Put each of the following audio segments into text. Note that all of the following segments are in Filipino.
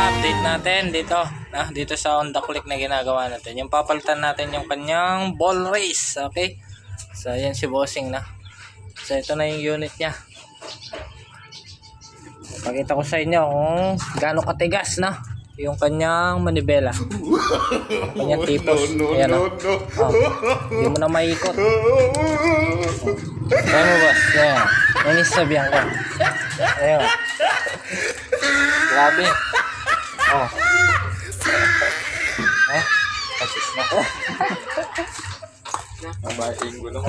update natin dito. Dito sa on the click na ginagawa natin. Yung papalitan natin yung kanyang ball race. Okay? So, ayan si bossing na. So, ito na yung unit niya. Pakita ko sa inyo kung gaano katigas na yung kanyang manibela. Kanyang tipos. Ayan o. Hindi mo na maikot. Kaya mo boss. Ayan. Yan yung sabihan ko. Ayan. Grabe. Oh. Kasis na. Mabating ko lang.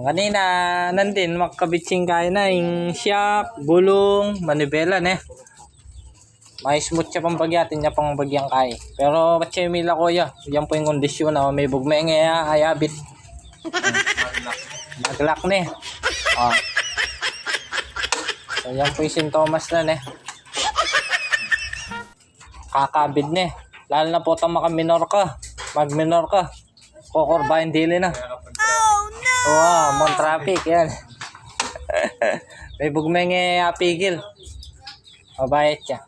Kanina nandin makabitsing kaya na yung shock, gulong, manibela ne. May smooth siya pang bagyatin niya pang bagyang kay. Pero patse mila ko ya. Yan po yung kondisyon na may bugme nga ayabit. Maglak ne. Oh. So yan po yung sintomas na ne. Kakabid ne. Lalo na po tang makaminor ka. Mag-minor ka. Kukurbahin dili na. Wow, mon traffic yan. May bugme nga pigil. Mabayat siya.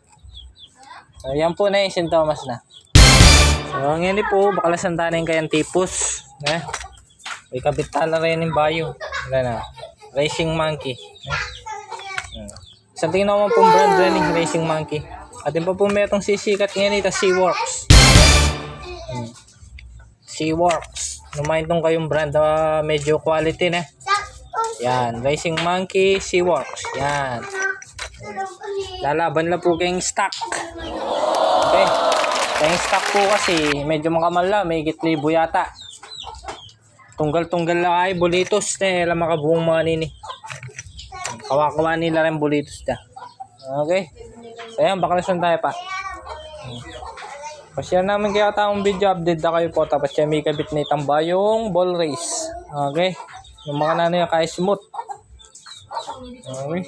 So yan po na yung sintomas na. So ngayon po, bakalasan tanin kayang tipos. May kabitala rin yung bayo. Wala na. Racing Monkey. Sa tingin naman pong brand rin yung Racing Monkey. Atin pa po may itong sisikat ngayon ito, Seaworks. Seaworks. Numayin tong kayong brand na medyo quality na. Yan, Racing Monkey, Seaworks. Yan. Lalaban lang po kayong stock. Okay. Kayong stock po kasi medyo makamal na, may gitlibo yata. Tunggal-tunggal lang ay bulitos na lang makabuong mga nini. Kawa-kawa nila rin bulitos na. Okay. So yan, bakalasan tayo pa. Pasyal namin kaya taong video update na kayo po. Tapos siya may kabit na itambayong ball race. Okay. Yung mga nanay kaya smooth. Okay.